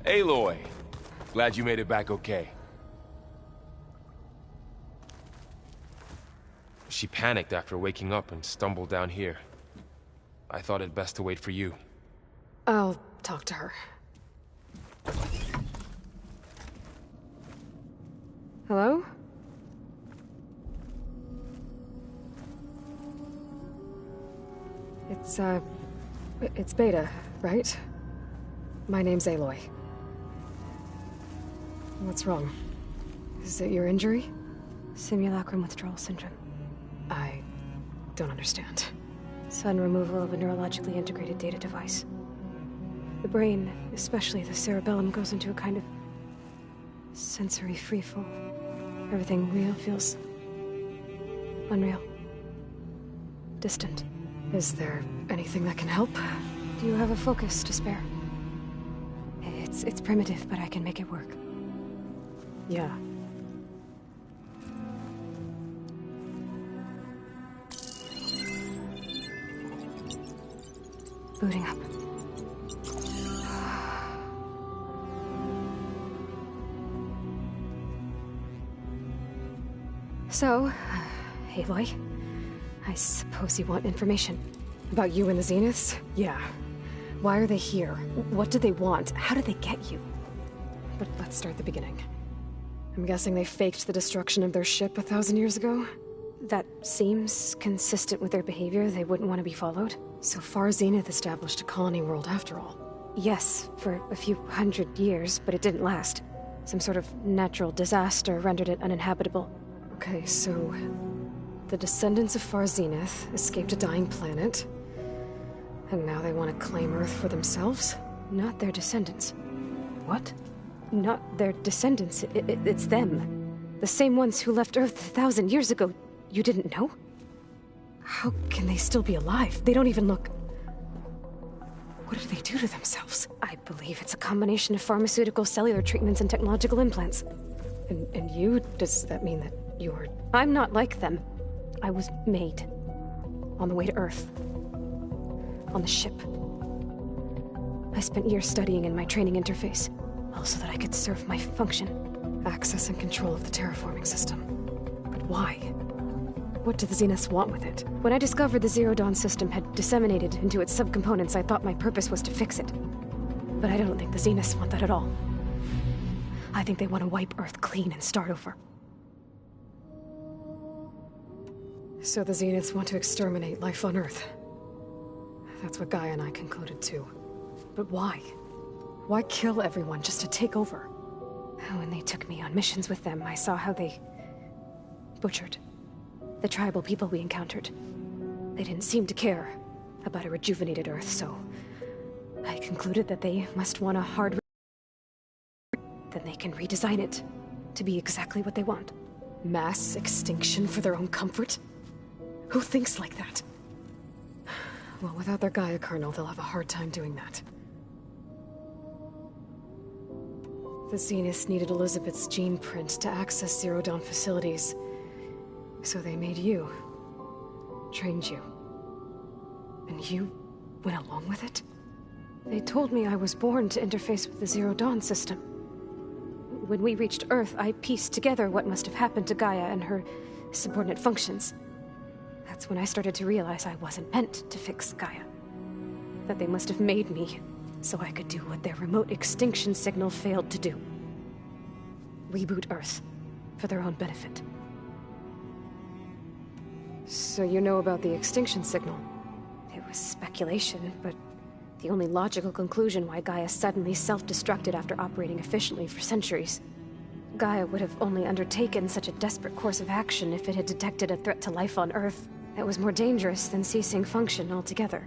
Aloy, glad you made it back okay. She panicked after waking up and stumbled down here. I thought it best to wait for you. I'll talk to her. Hello? It's Beta, right? My name's Aloy. What's wrong? Is it your injury? Simulacrum withdrawal syndrome. I don't understand. Sudden removal of a neurologically integrated data device. The brain, especially the cerebellum, goes into a kind of sensory freefall. Everything real feels unreal. Distant. Is there anything that can help? Do you have a focus to spare? It's primitive, but I can make it work. Yeah. Booting up. So, Aloy, I suppose you want information. About you and the Zeniths? Yeah. Why are they here? What do they want? How did they get you? But let's start the beginning. I'm guessing they faked the destruction of their ship 1,000 years ago? That seems consistent with their behavior. They wouldn't want to be followed. So far, Zenith established a colony world after all. Yes, for a few hundred years, but it didn't last. Some sort of natural disaster rendered it uninhabitable. Okay, so the descendants of Far Zenith escaped a dying planet, and now they want to claim Earth for themselves? Not their descendants. What? Not their descendants. It's them. The same ones who left Earth 1,000 years ago. You didn't know? How can they still be alive? They don't even look... What did they do to themselves? I believe it's a combination of pharmaceutical, cellular treatments, and technological implants. And you? Does that mean that you're... I'm not like them. I was made. On the way to Earth. On the ship. I spent years studying in my training interface, all so that I could serve my function. Access and control of the terraforming system. But why? What do the Zeniths want with it? When I discovered the Zero Dawn system had disseminated into its subcomponents, I thought my purpose was to fix it. But I don't think the Zeniths want that at all. I think they want to wipe Earth clean and start over. So the Zeniths want to exterminate life on Earth. That's what Gaia and I concluded too. But why? Why kill everyone just to take over? When they took me on missions with them, I saw how they butchered the tribal people we encountered. They didn't seem to care about a rejuvenated Earth, so I concluded that they must want a hard then they can redesign it to be exactly what they want. Mass extinction for their own comfort? Who thinks like that? Well, without their Gaia kernel, they'll have a hard time doing that. The Zeniths needed Elizabeth's gene print to access Zero Dawn facilities. So they made you. Trained you. And you went along with it? They told me I was born to interface with the Zero Dawn system. When we reached Earth, I pieced together what must have happened to Gaia and her subordinate functions. That's when I started to realize I wasn't meant to fix Gaia. That they must have made me so I could do what their remote extinction signal failed to do. Reboot Earth for their own benefit. So you know about the extinction signal? It was speculation, but the only logical conclusion why Gaia suddenly self-destructed after operating efficiently for centuries. Gaia would have only undertaken such a desperate course of action if it had detected a threat to life on Earth that was more dangerous than ceasing function altogether.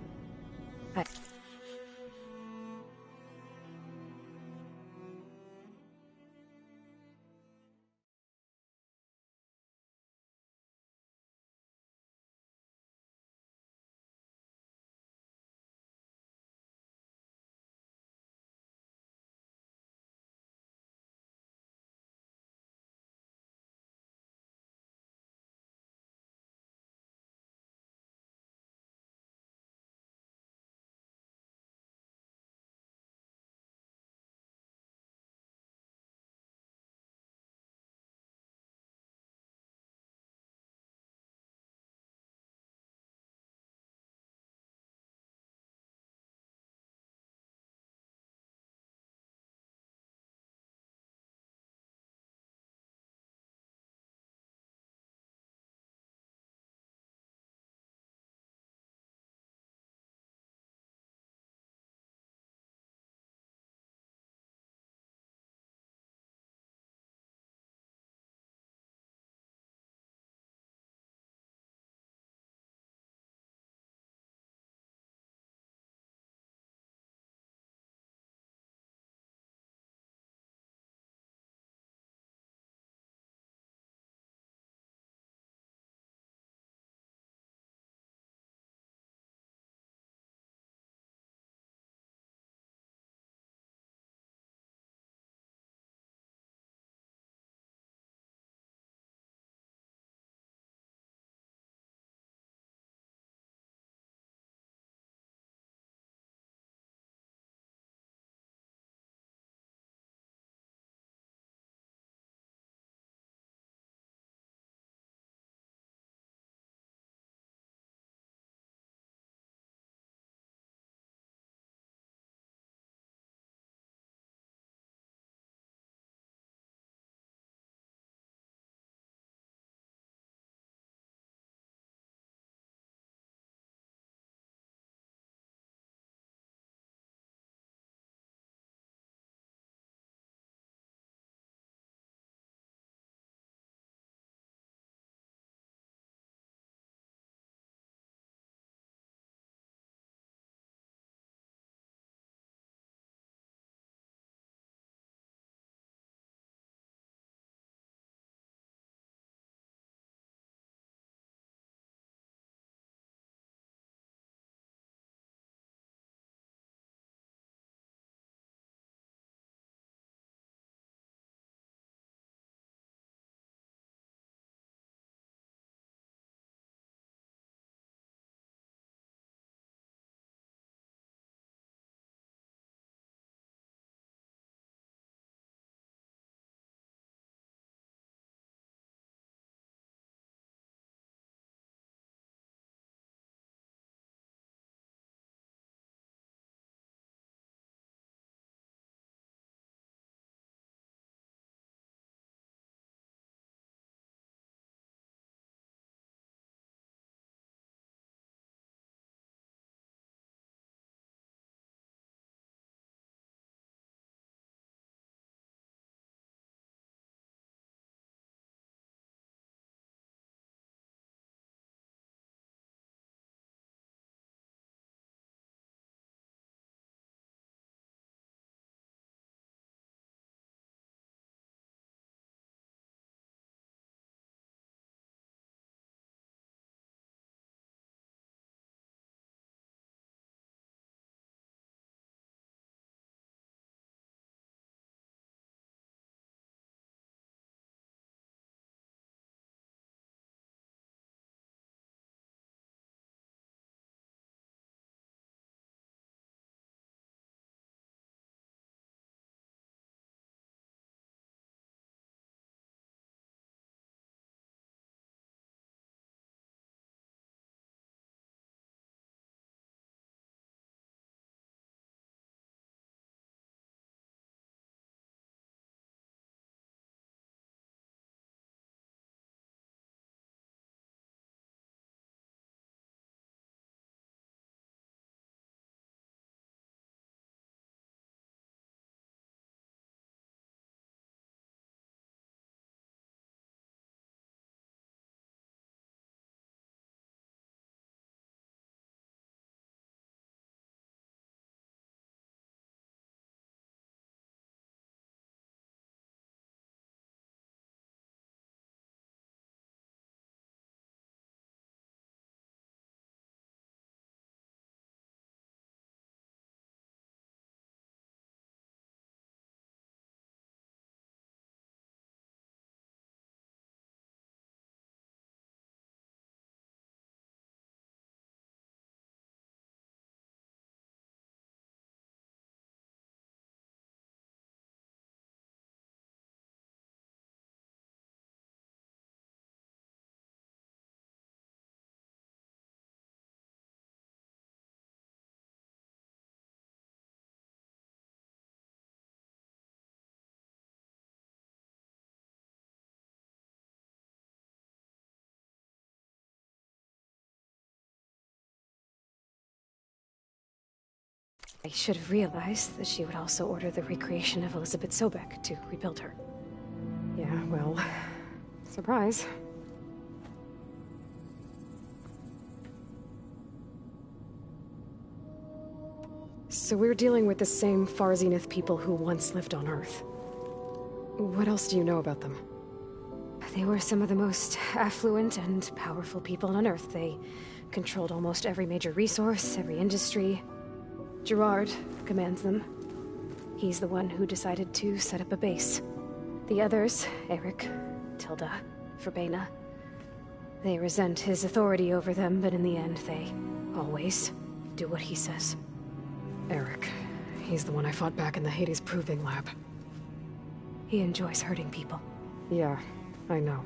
I should have realized that she would also order the recreation of Elizabeth Sobek to rebuild her. Yeah, well, surprise. So we're dealing with the same Far Zenith people who once lived on Earth. What else do you know about them? They were some of the most affluent and powerful people on Earth. They controlled almost every major resource, every industry. Gerard commands them. He's the one who decided to set up a base. The others, Eric, Tilda, Verbena, they resent his authority over them, but in the end, they always do what he says. Eric. He's the one I fought back in the Hades Proving Lab. He enjoys hurting people. Yeah, I know.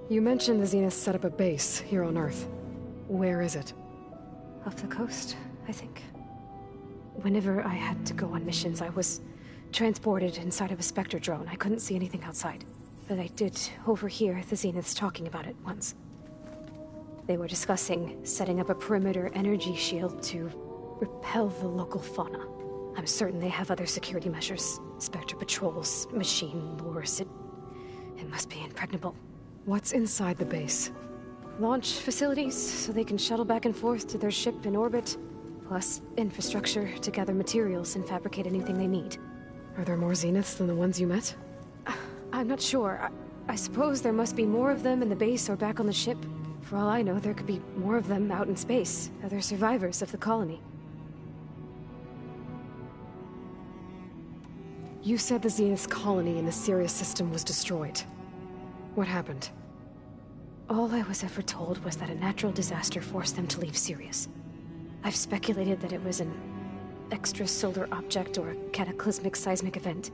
You mentioned the Zenith set up a base here on Earth. Where is it? Off the coast, I think. Whenever I had to go on missions, I was transported inside of a Spectre drone. I couldn't see anything outside. But I did overhear the Zeniths talking about it once. They were discussing setting up a perimeter energy shield to repel the local fauna. I'm certain they have other security measures. Spectre patrols, machine lures. It must be impregnable. What's inside the base? Launch facilities, so they can shuttle back and forth to their ship in orbit. Plus, infrastructure to gather materials and fabricate anything they need. Are there more Zeniths than the ones you met? I'm not sure. I suppose there must be more of them in the base or back on the ship. For all I know, there could be more of them out in space, other survivors of the colony. You said the Zenith's colony in the Sirius system was destroyed. What happened? All I was ever told was that a natural disaster forced them to leave Sirius. I've speculated that it was an extrasolar object or a cataclysmic seismic event.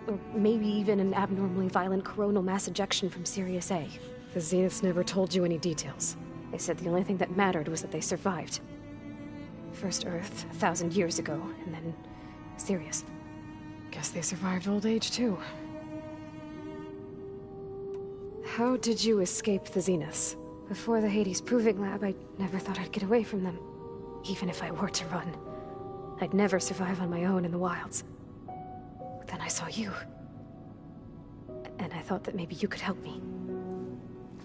Or maybe even an abnormally violent coronal mass ejection from Sirius A. The Zeniths never told you any details. They said the only thing that mattered was that they survived. First Earth, 1,000 years ago, and then Sirius. Guess they survived old age, too. How did you escape the Zeniths? Before the Hades Proving Lab, I never thought I'd get away from them. Even if I were to run. I'd never survive on my own in the wilds. But then I saw you. And I thought that maybe you could help me.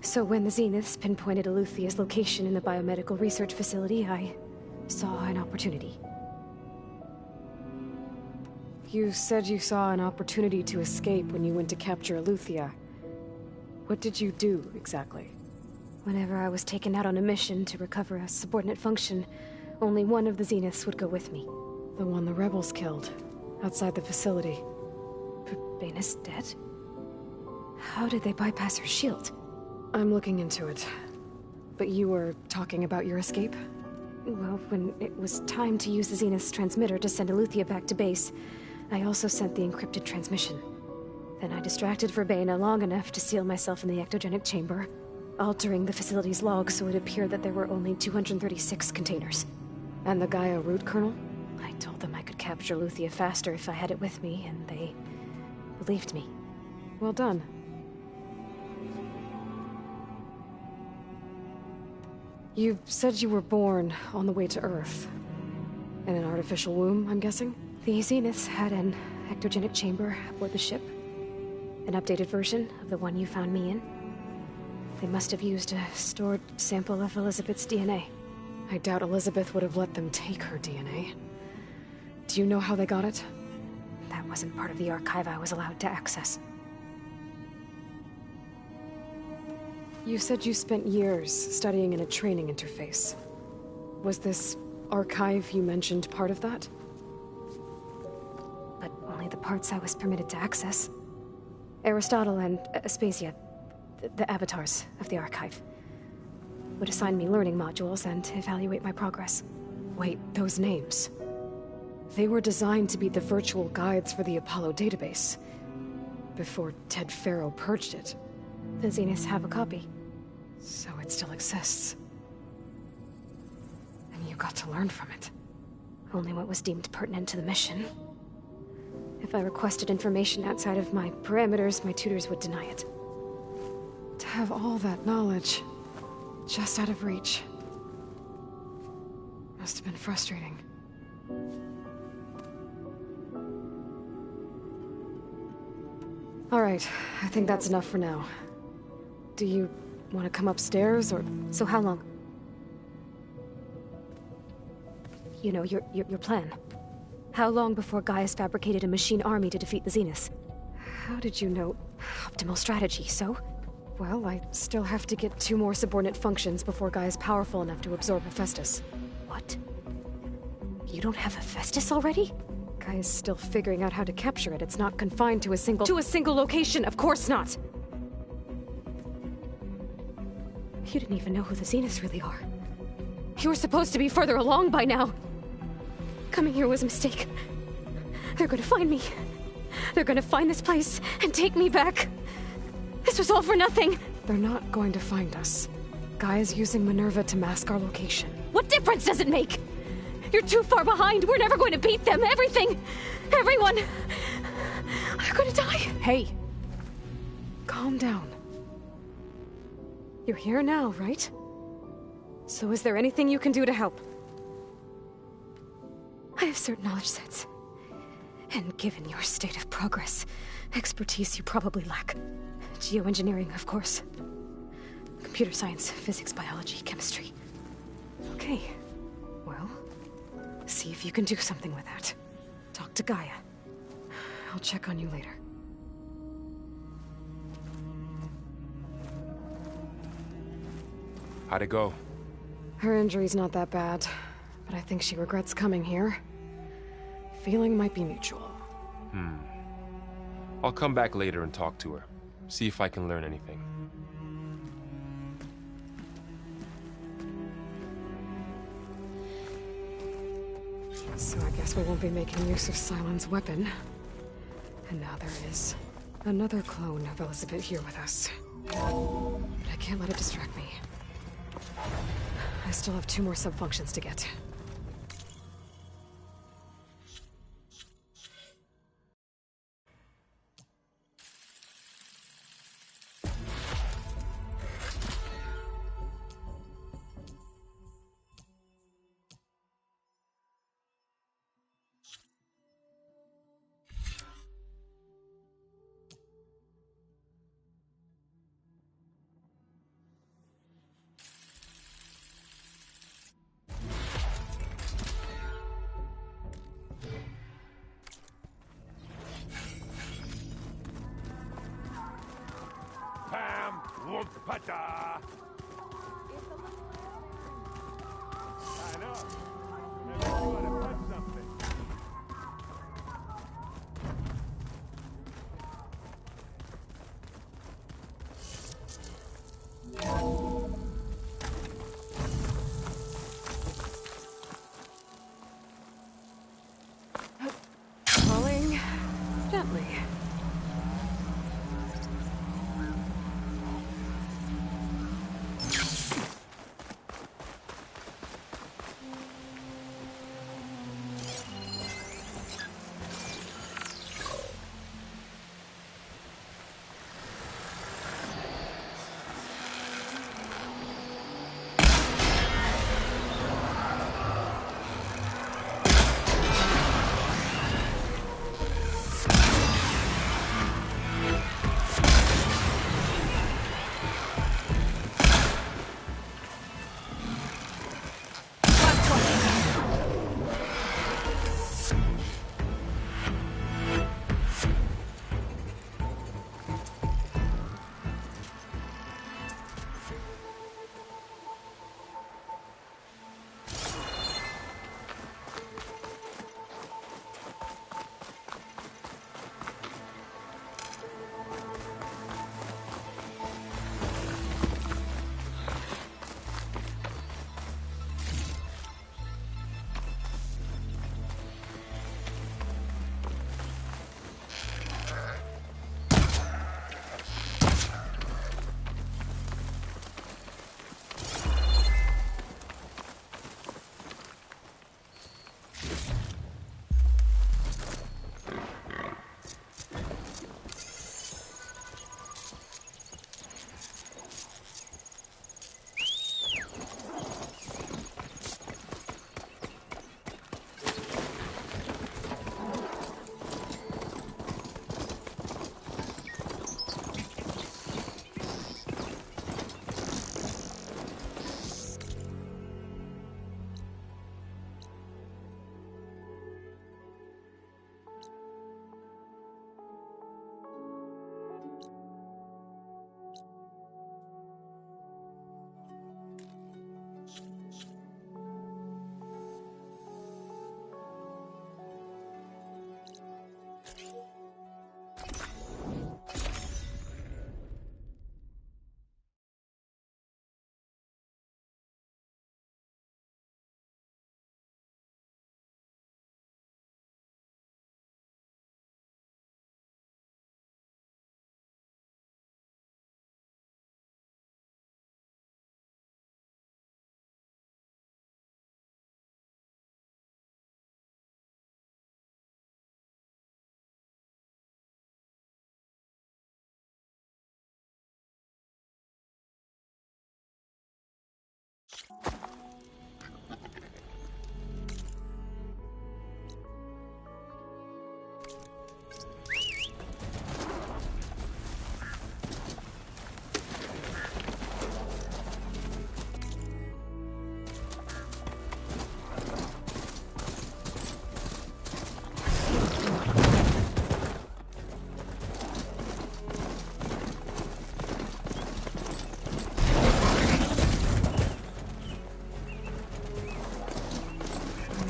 So when the Zeniths pinpointed Eluthia's location in the biomedical research facility, I saw an opportunity. You said you saw an opportunity to escape when you went to capture Eluthia. What did you do, exactly? Whenever I was taken out on a mission to recover a subordinate function, only one of the Zeniths would go with me. The one the rebels killed, outside the facility. Baina's dead? How did they bypass her shield? I'm looking into it. But you were talking about your escape? Well, when it was time to use the Zenith's transmitter to send Eluthia back to base, I also sent the encrypted transmission. Then I distracted Verbena long enough to seal myself in the ectogenic chamber, altering the facility's log so it appeared that there were only 236 containers. And the Gaia root kernel? I told them I could capture Eluthia faster if I had it with me, and they believed me. Well done. You said you were born on the way to Earth. In an artificial womb, I'm guessing? The Zeniths had an ectogenic chamber aboard the ship. An updated version of the one you found me in. They must have used a stored sample of Elizabeth's DNA. I doubt Elizabeth would have let them take her DNA. Do you know how they got it? That wasn't part of the archive I was allowed to access. You said you spent years studying in a training interface. Was this archive you mentioned part of that? But only the parts I was permitted to access. Aristotle and Aspasia, the avatars of the archive, would assign me learning modules and evaluate my progress. Wait, those names. They were designed to be the virtual guides for the Apollo database. Before Ted Faro purged it. The Zeniths have a copy. So it still exists. And you got to learn from it. Only what was deemed pertinent to the mission. If I requested information outside of my parameters, my tutors would deny it. To have all that knowledge, just out of reach. Must have been frustrating. All right, I think that's enough for now. Do you want to come upstairs, or... So how long? You know, your plan. How long before Gaia's fabricated a machine army to defeat the Zeniths? How did you know? Optimal strategy, so? Well, I still have to get 2 more subordinate functions before Gaia's powerful enough to absorb Hephaestus. What? You don't have Hephaestus already? Gaia's still figuring out how to capture it. It's not confined to a single... To a single location! Of course not! You didn't even know who the Zeniths really are. You were supposed to be further along by now. Coming here was a mistake. They're gonna find me. They're gonna find this place and take me back. This was all for nothing. They're not going to find us. Gaia's using Minerva to mask our location. What difference does it make? You're too far behind. We're never going to beat them. Everything, everyone, they're going to die. Hey! Calm down. You're here now, right? So is there anything you can do to help? I have certain knowledge sets. And given your state of progress, expertise you probably lack. Geoengineering, of course. Computer science, physics, biology, chemistry. Okay. Well, see if you can do something with that. Talk to Gaia. I'll check on you later. How'd it go? Her injury's not that bad, but I think she regrets coming here. Feeling might be mutual. I'll come back later and talk to her. See if I can learn anything. So I guess we won't be making use of Sylens' weapon. And now there is another clone of Elizabeth here with us. But I can't let it distract me. I still have 2 more sub-functions to get. Pata! I know. I bet you want to punch something. Falling gently.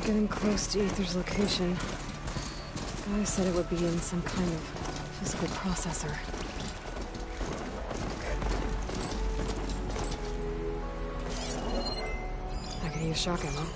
getting close to Ether's location. I said it would be in some kind of physical processor. I could use shock ammo.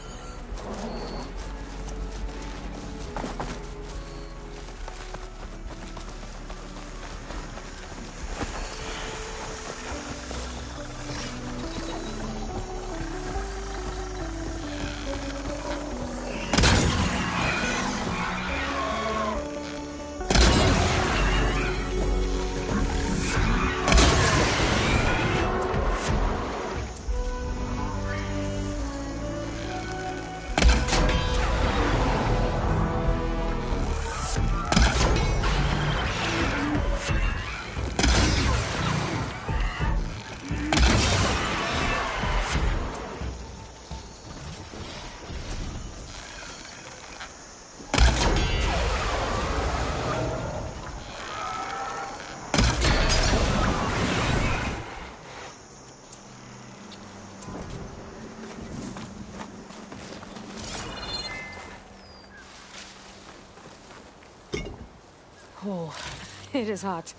Oh, it is hot.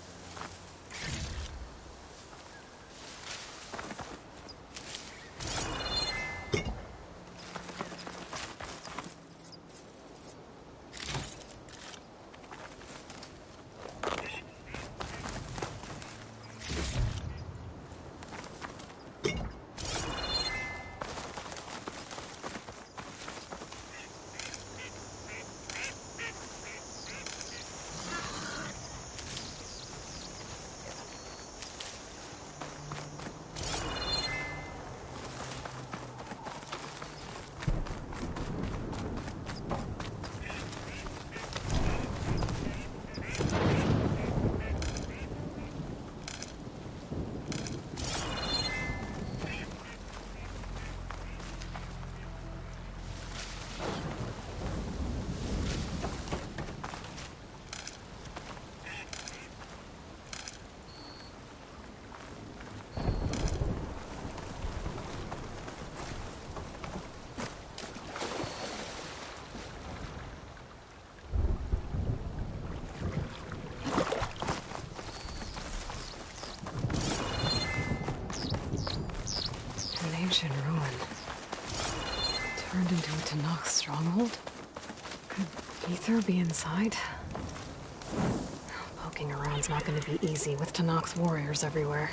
An ancient ruin. Turned into a Tanakh stronghold? Could Ether be inside? Poking around's not gonna be easy with Tanakh's warriors everywhere.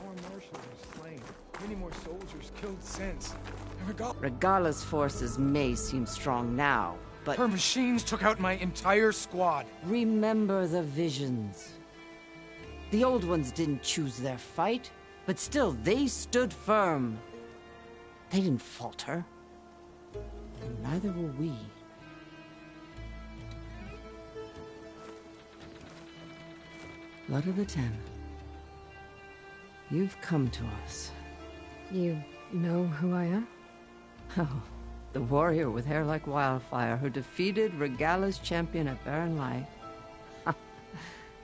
More marshals are slain. Many more soldiers killed since. And Regala's forces may seem strong now, but her machines took out my entire squad. remember the visions. The old ones didn't choose their fight, but still they stood firm. They didn't falter. And neither will we. Blood of the Ten. You've come to us. You know who I am? Oh, the warrior with hair like wildfire who defeated Regala's champion at Barren Light.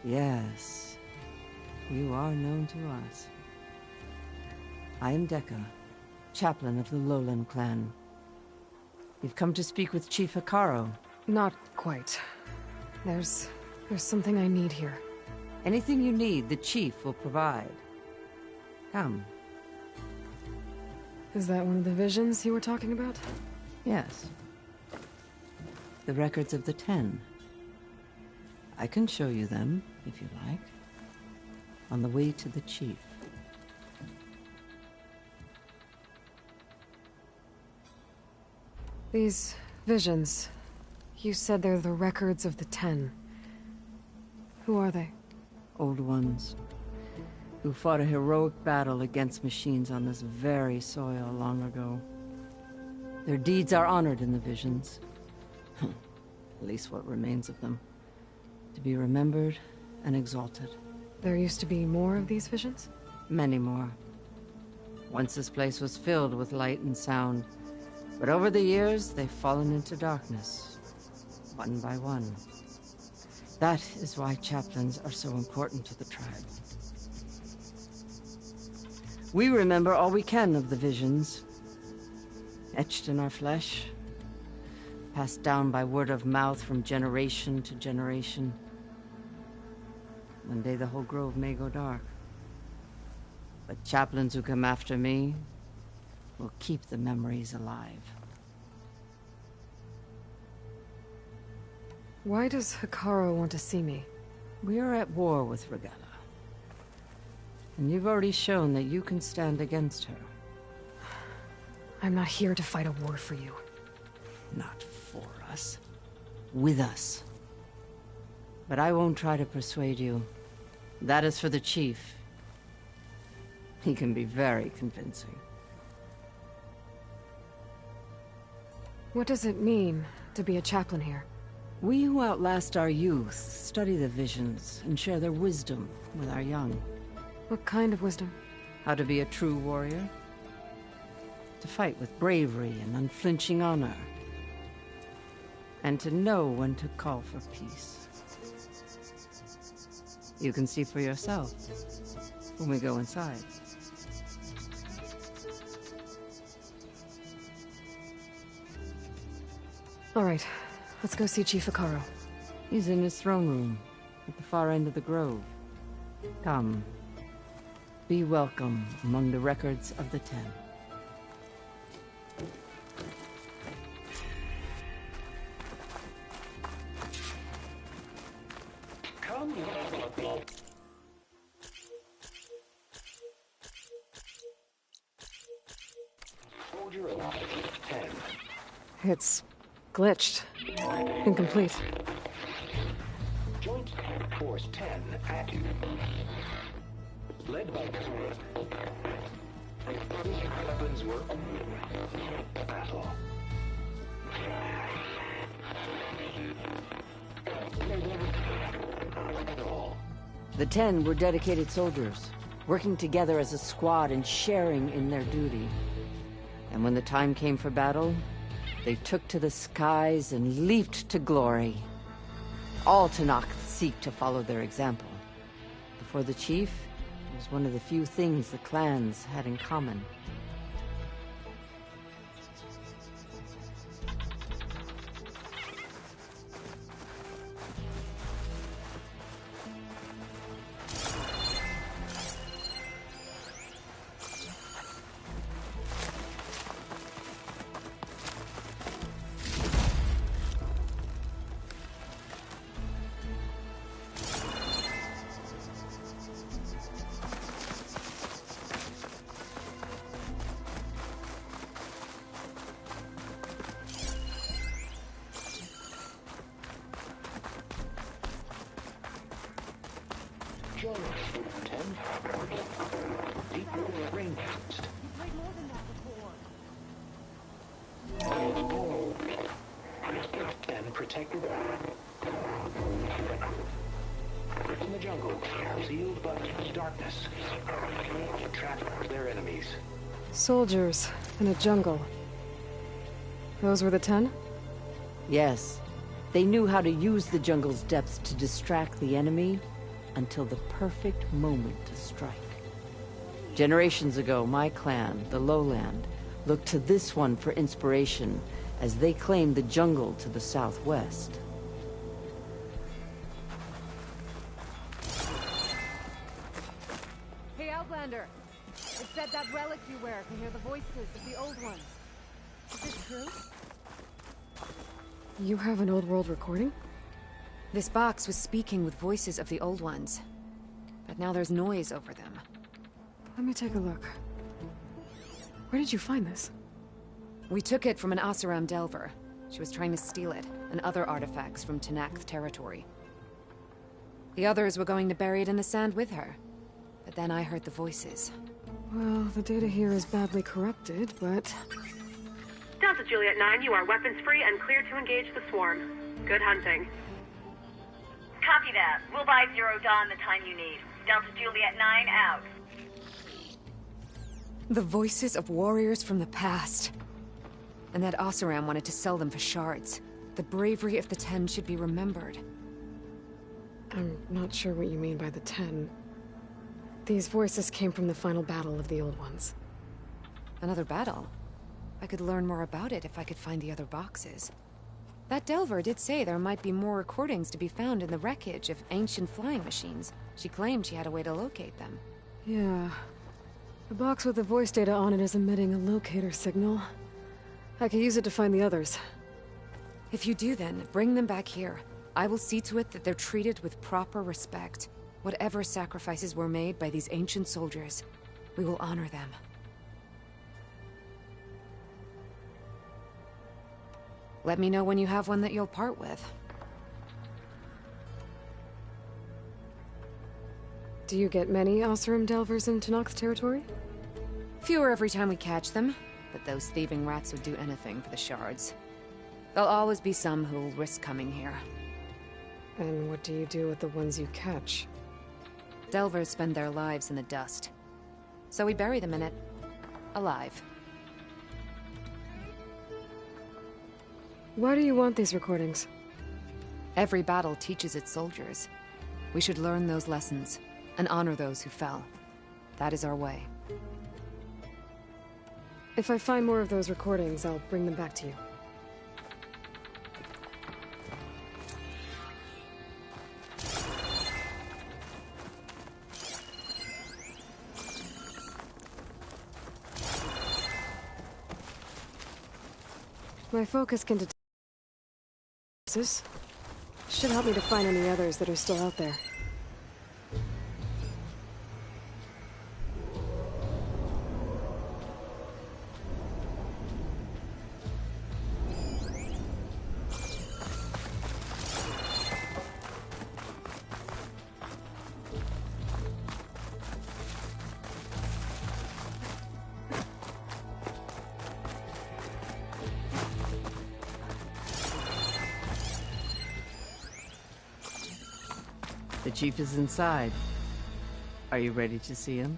Yes, you are known to us. I am Dekka, chaplain of the Lowland clan. You've come to speak with Chief Hikaru. Not quite. There's something I need here. Anything you need, the chief will provide. Come. Is that one of the visions you were talking about? Yes. The records of the Ten. I can show you them, if you like. On the way to the chief. These visions, you said they're the records of the Ten. Who are they? Old ones. Who fought a heroic battle against machines on this very soil long ago. Their deeds are honored in the visions. At least what remains of them. To be remembered and exalted. There used to be more of these visions? Many more. Once this place was filled with light and sound. But over the years, they've fallen into darkness, one by one. That is why chaplains are so important to the tribe. We remember all we can of the visions, etched in our flesh, passed down by word of mouth from generation to generation. One day the whole grove may go dark. But chaplains who come after me will keep the memories alive. Why does Hikaru want to see me? We are at war with Regalla. And you've already shown that you can stand against her. I'm not here to fight a war for you. Not for us. With us. But I won't try to persuade you. That is for the chief. He can be very convincing. What does it mean to be a chaplain here? We who outlast our youth study the visions and share their wisdom with our young. What kind of wisdom? How to be a true warrior. To fight with bravery and unflinching honor. And to know when to call for peace. You can see for yourself when we go inside. All right, let's go see Chief Hikaru. He's in his throne room, at the far end of the grove. Come. Be welcome among the records of the Ten. Come. Soldier 10. It's glitched. Incomplete. Joint Force 10 active. Led by weapons work. Battle. The 10 were dedicated soldiers, working together as a squad and sharing in their duty. And when the time came for battle, they took to the skies and leaped to glory. All Tanakh seek to follow their example. Before the chief, it was one of the few things the clans had in common. Join us, 10. Deep water range. And protected. In the jungle, sealed by darkness. Trap their enemies. Soldiers in a jungle. Those were the 10? Yes, they knew how to use the jungle's depths to distract the enemy until the perfect moment to strike. Generations ago, my clan, the Lowland, looked to this one for inspiration as they claimed the jungle to the southwest. Hey, Outlander! It said that relic you wear can hear the voices of the old ones. Is this true? You have an old world recording? This box was speaking with voices of the old ones. But now there's noise over them. Let me take a look. Where did you find this? We took it from an Asuram Delver. She was trying to steal it, and other artifacts from Tanakh territory. The others were going to bury it in the sand with her. But then I heard the voices. Well, the data here is badly corrupted, but... Delta Juliet 9, you are weapons-free and clear to engage the swarm. Good hunting. Copy that. We'll buy Zero Dawn the time you need. Delta Juliet 9 out. The voices of warriors from the past. And that Oseram wanted to sell them for shards. The bravery of the 10 should be remembered. I'm not sure what you mean by the 10. These voices came from the final battle of the Old Ones. Another battle? I could learn more about it if I could find the other boxes. That Delver did say there might be more recordings to be found in the wreckage of ancient flying machines. She claimed she had a way to locate them. Yeah. The box with the voice data on it is emitting a locator signal. I could use it to find the others. If you do then, bring them back here. I will see to it that they're treated with proper respect. Whatever sacrifices were made by these ancient soldiers, we will honor them. Let me know when you have one that you'll part with. Do you get many Oseram Delvers in Tenakth territory? Fewer every time we catch them, but those thieving rats would do anything for the shards. There'll always be some who'll risk coming here. And what do you do with the ones you catch? Delvers spend their lives in the dust. So we bury them in it, alive. Why do you want these recordings? Every battle teaches its soldiers. We should learn those lessons, and honor those who fell. That is our way. If I find more of those recordings, I'll bring them back to you. My focus can detect this. Should help me to find any others that are still out there. The chief is inside. Are you ready to see him?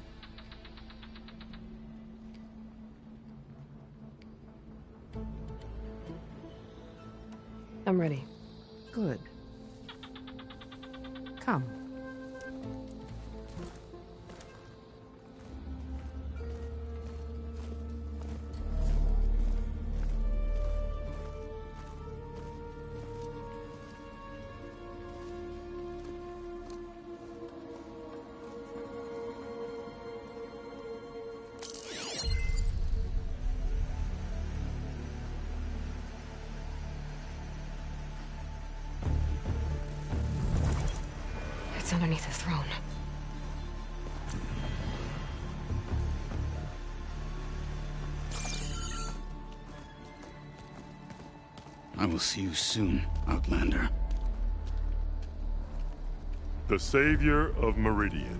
I'm ready. Good. Come. It's underneath the throne. I will see you soon, Outlander. The savior of Meridian.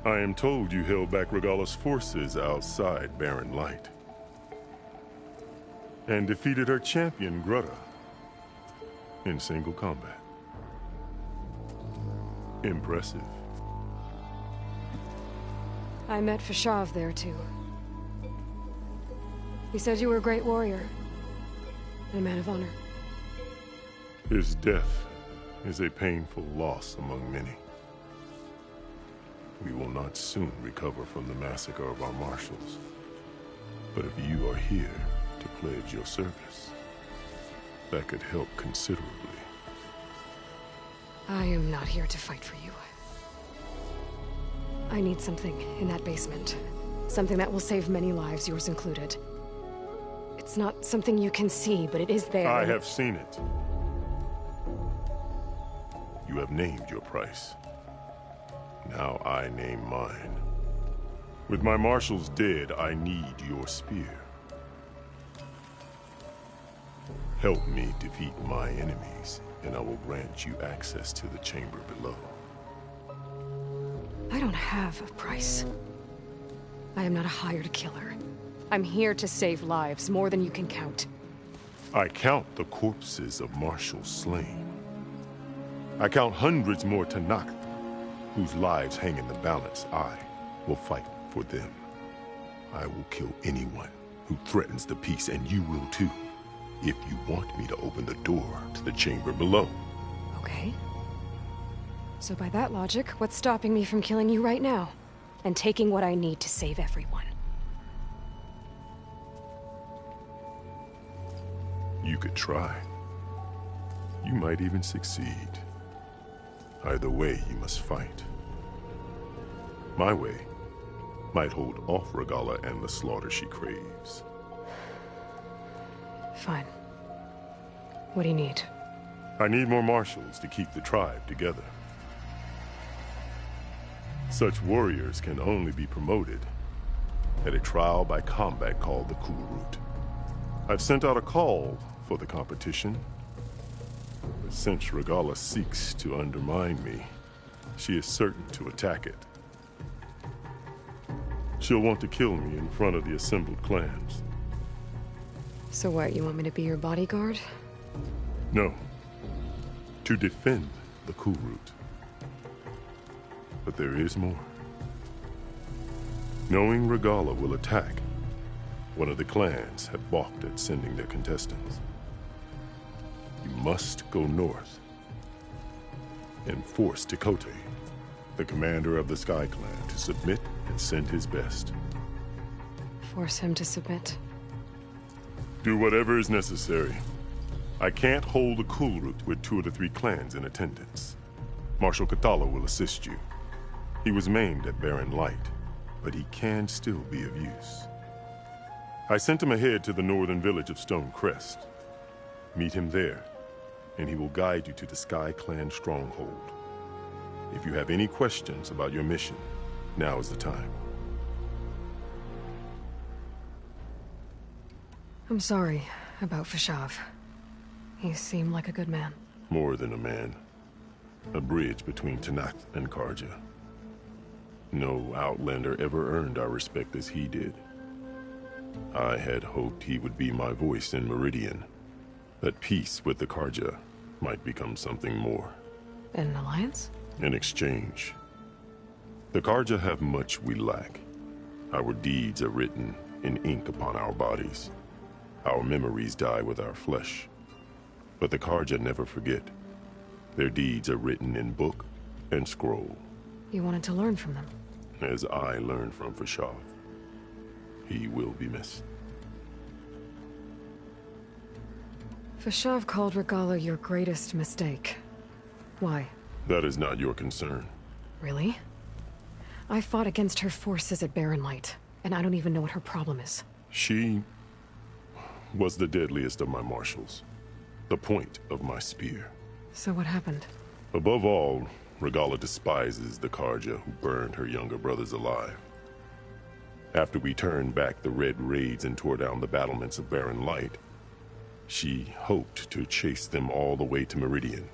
I am told you held back Regalla's forces outside Barren Light. And defeated her champion, Grutta, in single combat. Impressive. I met Fashav there, too. He said you were a great warrior. And a man of honor. His death is a painful loss among many. We will not soon recover from the massacre of our marshals. But if you are here to pledge your service, that could help considerably. I am not here to fight for you. I need something in that basement. Something that will save many lives, yours included. It's not something you can see, but it is there. I have seen it. You have named your price. Now I name mine. With my marshals dead, I need your spear. Help me defeat my enemies, and I will grant you access to the chamber below. I don't have a price. I am not a hired killer. I'm here to save lives, more than you can count. I count the corpses of marshals slain. I count hundreds more Tenakth, whose lives hang in the balance. I will fight for them. I will kill anyone who threatens the peace, and you will too, if you want me to open the door to the chamber below. Okay. So by that logic, what's stopping me from killing you right now? And taking what I need to save everyone? You could try. You might even succeed. Either way, you must fight. My way might hold off Regalla and the slaughter she craves. Fine. What do you need? I need more marshals to keep the tribe together. Such warriors can only be promoted at a trial by combat called the Cool Route. I've sent out a call for the competition, but since Regalla seeks to undermine me, she is certain to attack it. She'll want to kill me in front of the assembled clans. So what, you want me to be your bodyguard? No. To defend the Cool Route. But there is more. Knowing Regalla will attack, one of the clans had balked at sending their contestants. You must go north and force Tekote, the commander of the Sky Clan, to submit and send his best. Force him to submit. Do whatever is necessary. I can't hold the Cool Route with 2 of the 3 clans in attendance. Marshal Kathala will assist you. He was maimed at Barren Light, but he can still be of use. I sent him ahead to the northern village of Stone Crest. Meet him there, and he will guide you to the Sky Clan stronghold. If you have any questions about your mission, now is the time. I'm sorry about Fashav. He seemed like a good man. More than a man. A bridge between Tanath and Karja. No Outlander ever earned our respect as he did. I had hoped he would be my voice in Meridian, that peace with the Karja might become something more. An alliance? In exchange. The Karja have much we lack. Our deeds are written in ink upon our bodies. Our memories die with our flesh. But the Karja never forget. Their deeds are written in book and scroll. You wanted to learn from them? As I learned from Fashav. He will be missed. Fashav called Regalla your greatest mistake. Why? That is not your concern. Really? I fought against her forces at Barren Light, and I don't even know what her problem is. She was the deadliest of my marshals. The point of my spear. So what happened? Above all, Regalla despises the Karja who burned her younger brothers alive. After we turned back the Red Raids and tore down the battlements of Barren Light, she hoped to chase them all the way to Meridian.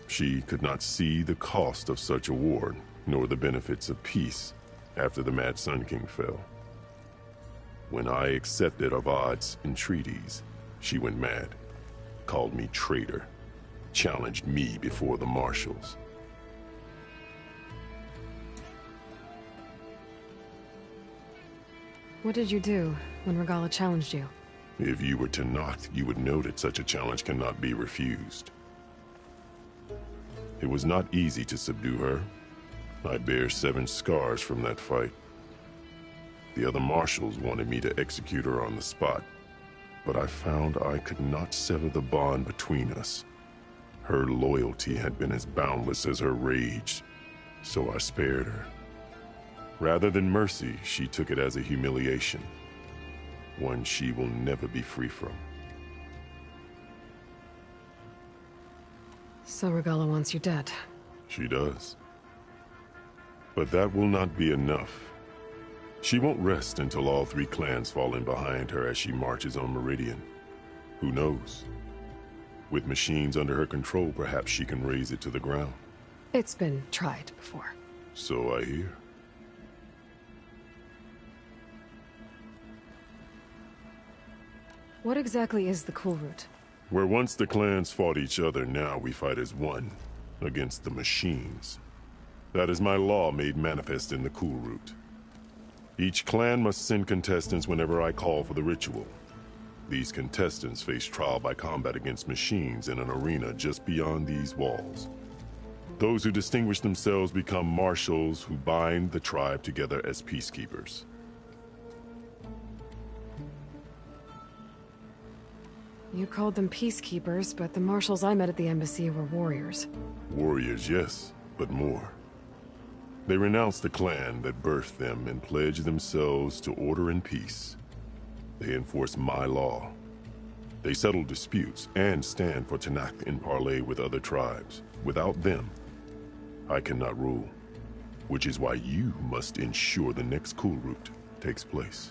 She could not see the cost of such a war, nor the benefits of peace after the Mad Sun King fell. When I accepted Avad's entreaties, she went mad, called me traitor, challenged me before the marshals. What did you do when Regalla challenged you? If you were to knock, you would know that such a challenge cannot be refused. It was not easy to subdue her. I bear 7 scars from that fight. The other marshals wanted me to execute her on the spot, but I found I could not sever the bond between us. Her loyalty had been as boundless as her rage, so I spared her. Rather than mercy, she took it as a humiliation, one she will never be free from. So Regalla wants you dead? She does. But that will not be enough. She won't rest until all 3 clans fall in behind her as she marches on Meridian. Who knows? With machines under her control, perhaps she can raze it to the ground. It's been tried before. So I hear. What exactly is the Cool Route? Where once the clans fought each other, now we fight as one, against the machines. That is my law made manifest in the Cool Route. Each clan must send contestants whenever I call for the ritual. These contestants face trial by combat against machines in an arena just beyond these walls. Those who distinguish themselves become marshals who bind the tribe together as peacekeepers. You called them peacekeepers, but the marshals I met at the embassy were warriors. Warriors, yes, but more. They renounce the clan that birthed them and pledge themselves to order and peace. They enforce my law. They settle disputes and stand for Tanakh in parley with other tribes. Without them, I cannot rule. Which is why you must ensure the next Kulrut takes place.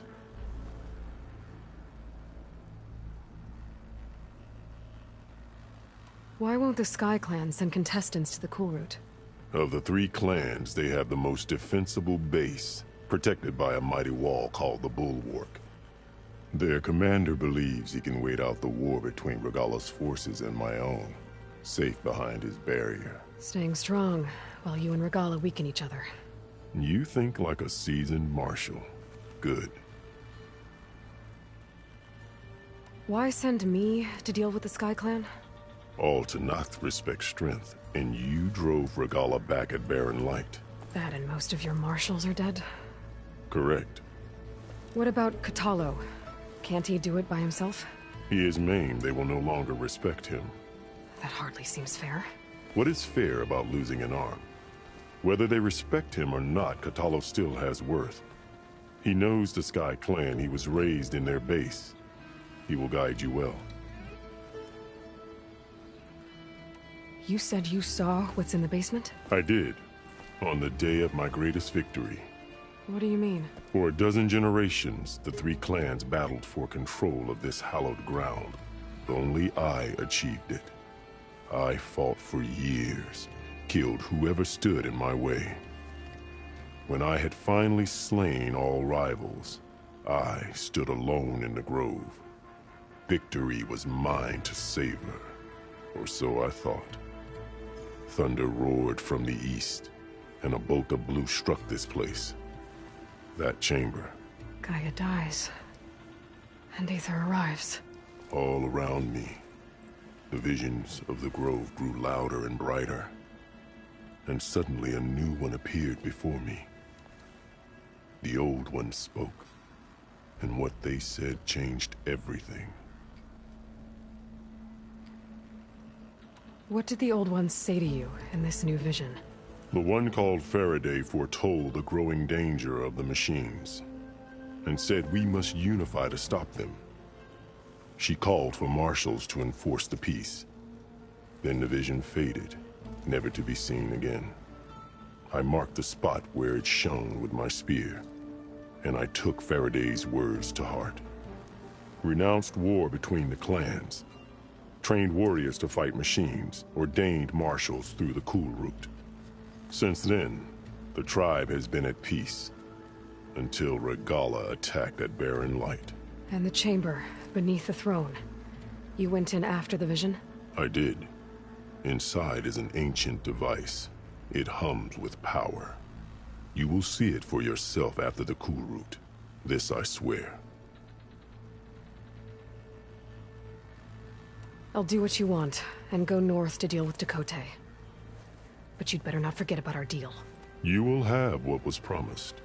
Why won't the Sky Clan send contestants to the Kulrut? Of the three clans, they have the most defensible base, protected by a mighty wall called the Bulwark. Their commander believes he can wait out the war between Regala's forces and my own, safe behind his barrier. Staying strong, while you and Regala weaken each other. You think like a seasoned marshal. Good. Why send me to deal with the Sky Clan? All Tanakh respect strength, and you drove Regala back at Barren Light. That and most of your marshals are dead? Correct. What about Katalo? Can't he do it by himself? He is maimed. They will no longer respect him. That hardly seems fair. What is fair about losing an arm? Whether they respect him or not, Katalo still has worth. He knows the Sky Clan. He was raised in their base. He will guide you well. You said you saw what's in the basement? I did. On the day of my greatest victory. What do you mean? For a dozen generations, the three clans battled for control of this hallowed ground. Only I achieved it. I fought for years, killed whoever stood in my way. When I had finally slain all rivals, I stood alone in the grove. Victory was mine to savor, or so I thought. Thunder roared from the east, and a bolt of blue struck this place. That chamber. Gaia dies, and Aether arrives. All around me, the visions of the grove grew louder and brighter, and suddenly a new one appeared before me. The old one spoke, and what they said changed everything. What did the old ones say to you in this new vision? The one called Faraday foretold the growing danger of the machines, and said we must unify to stop them. She called for marshals to enforce the peace. Then the vision faded, never to be seen again. I marked the spot where it shone with my spear, and I took Faraday's words to heart. Renounced war between the clans, trained warriors to fight machines, ordained marshals through the Kulrut. Since then, the tribe has been at peace, until Regala attacked at Barren Light. And the chamber, beneath the throne. You went in after the vision? I did. Inside is an ancient device. It hums with power. You will see it for yourself after the Kulrut. This I swear. I'll do what you want, and go north to deal with Dakota. But you'd better not forget about our deal. You will have what was promised,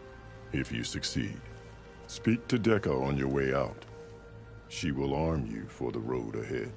if you succeed. Speak to Dekka on your way out. She will arm you for the road ahead.